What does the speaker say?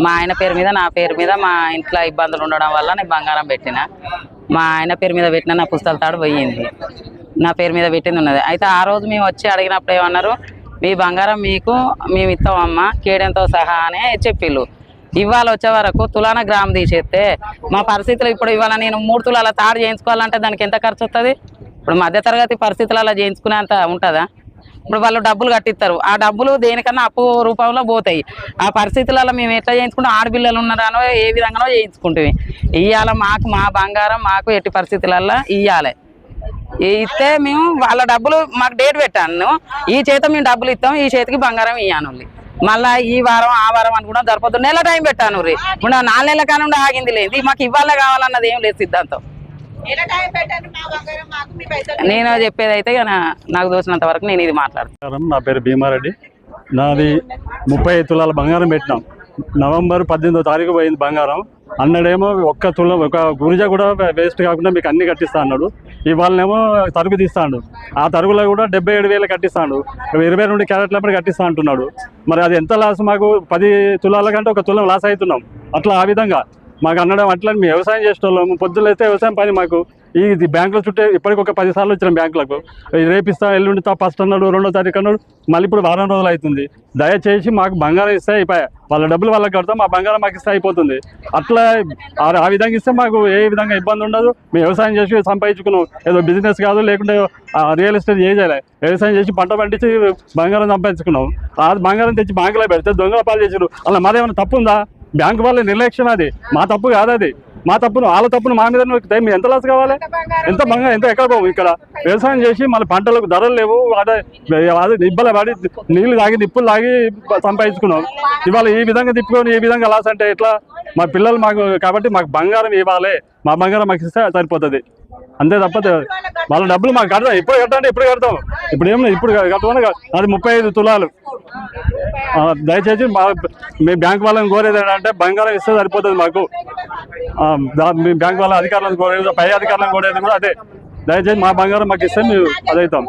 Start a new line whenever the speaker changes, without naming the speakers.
మా ఆయన పేరు మీద నా పేరు మీద మా ఇంట్లో ఇబ్బందులు ఉండడం వల్ల నేను బంగారం పెట్టిన. మా ఆయన పేరు మీద పెట్టిన నా పుస్తకాల తాడు పోయింది, నా పేరు మీద పెట్టింది ఉన్నది. అయితే ఆ రోజు మేము వచ్చి అడిగినప్పుడు ఏమన్నారు, మీ బంగారం మీకు మేము ఇస్తామమ్మా కేడెంతో సహా అని చెప్పిళ్ళు. ఇవాళ వచ్చే వరకు తులాన గ్రామ్ తీసేస్తే మా పరిస్థితులు ఇప్పుడు ఇవాళ నేను 3 తులాల తాడు చేయించుకోవాలంటే దానికి ఎంత ఖర్చు వస్తుంది? ఇప్పుడు మధ్యతరగతి పరిస్థితులు అలా చేయించుకునేంత ఉంటుందా? ఇప్పుడు వాళ్ళు డబ్బులు కట్టిస్తారు, ఆ డబ్బులు దేనికన్నా అప్పు రూపంలో పోతాయి. ఆ పరిస్థితులలో మేము ఎట్లా చేయించుకుంటాం? ఆడపిల్లలు ఉన్నారనో ఏ విధంగానో చేయించుకుంటుంది. ఇవాళ మాకు మా బంగారం మాకు ఎట్టి పరిస్థితులలో ఇవ్వాలి. ఇస్తే మేము వాళ్ళ డబ్బులు మాకు డేట్ పెట్టాను, ఈ చేత మేము డబ్బులు ఇస్తాం, ఈ చేతికి బంగారం ఇవ్వను. మళ్ళీ ఈ వారం ఆ వారం అనుకుంటాం సరిపోతుంది. నెల టైం పెట్టాను రీ, ఇప్పుడు 4 నెలల కానుండి ఆగింది లేదు. మాకు ఇవాళ కావాలన్నది ఏం లేదు సిద్ధాంతం. నేను చెప్పేది అయితే నాకు దోచినంత వరకు నేను ఇది మాట్లాడతాను.
నా పేరు భీమారెడ్డి. నాది 35 తులాల బంగారం పెట్టినాం. నవంబర్ 18వ తారీఖు పోయింది బంగారం. అన్నడేమో ఒక్క తులం ఒక గురిజ కూడా వేస్ట్ కాకుండా మీకు అన్ని కట్టిస్తా అన్నాడు. ఇవాళనేమో తరుగు తీస్తాడు, ఆ తరుగులో కూడా 77,000 కట్టిస్తాడు. 22 క్యారెట్ల కట్టిస్తా అంటున్నాడు. మరి అది ఎంత లాస్? మాకు 10 తులాల కంటే 1 తులం లాస్ అవుతున్నాం. అట్లా ఆ విధంగా మాకు అన్నడం అట్లా మేము వ్యవసాయం చేసేవాళ్ళము. పొద్దున అయితే వ్యవసాయం పని మాకు ఈ బ్యాంకుల చుట్టే ఇప్పటికి ఒక 10 సార్లు వచ్చినాం బ్యాంకులకు. రేపిస్తా ఎల్లుండితా ఫస్ట్ అన్నాడు, 2వ తారీఖు అన్నాడు, మళ్ళీ ఇప్పుడు వారం రోజులు అవుతుంది. దయచేసి మాకు బంగారం ఇస్తే అయిపోయా, వాళ్ళ డబ్బులు వాళ్ళకి కడతాం, మా బంగారం మాకు ఇస్తే అయిపోతుంది. అట్లా ఆ విధంగా ఇస్తే మాకు ఏ విధంగా ఇబ్బంది ఉండదు. మేము వ్యవసాయం చేసి సంపాదించుకున్నాం, ఏదో బిజినెస్ కాదు, లేకుంటే రియల్ ఎస్టేట్ చేయలే, వ్యవసాయం చేసి పంట పండించి బంగారం సంపాదించుకున్నాం. ఆ బంగారం తెచ్చి బ్యాంకులో పెడితే దొంగల పాలు చేసారు. అలా మాదేమైనా తప్పు ఉందా? బ్యాంకు వాళ్ళ నిర్లక్ష్యం, అది మా తప్పు కాదు. అది మా తప్పును వాళ్ళ తప్పును మా మీద మేము ఎంత లాస్ కావాలి? ఎంత బంగారం ఎంత ఎక్కడ పోవు? ఇక్కడ వ్యవసాయం చేసి మళ్ళీ పంటలకు ధరలు లేవు, అదే నిబ్బల పడి నీళ్లు తాగి నిప్పులు తాగి సంపాదించుకున్నాం. ఇవాళ ఈ విధంగా తిప్పుకొని ఈ విధంగా లాస్ అంటే ఎట్లా? మా పిల్లలు మాకు కాబట్టి మాకు బంగారం ఇవ్వాలి, మా బంగారం మాకు ఇస్తే సరిపోతుంది, అంతే తప్ప వాళ్ళ డబ్బులు మాకు కడతాం. ఇప్పుడు కట్టండి, ఇప్పుడు కడతాం. ఇప్పుడు ఏమన్నా ఇప్పుడు కట్టమని అది 35 తులాలు. దయచేసి మీ బ్యాంక్ వాళ్ళని కోరేది ఏంటంటే బంగారం ఇస్తే సరిపోతుంది మాకు. మీ బ్యాంక్ వాళ్ళ అధికారులను కోరేది, పై అధికారులను కోరేది కూడా అదే. దయచేసి మా బంగారం మాకు ఇస్తే మేము అదవుతాం.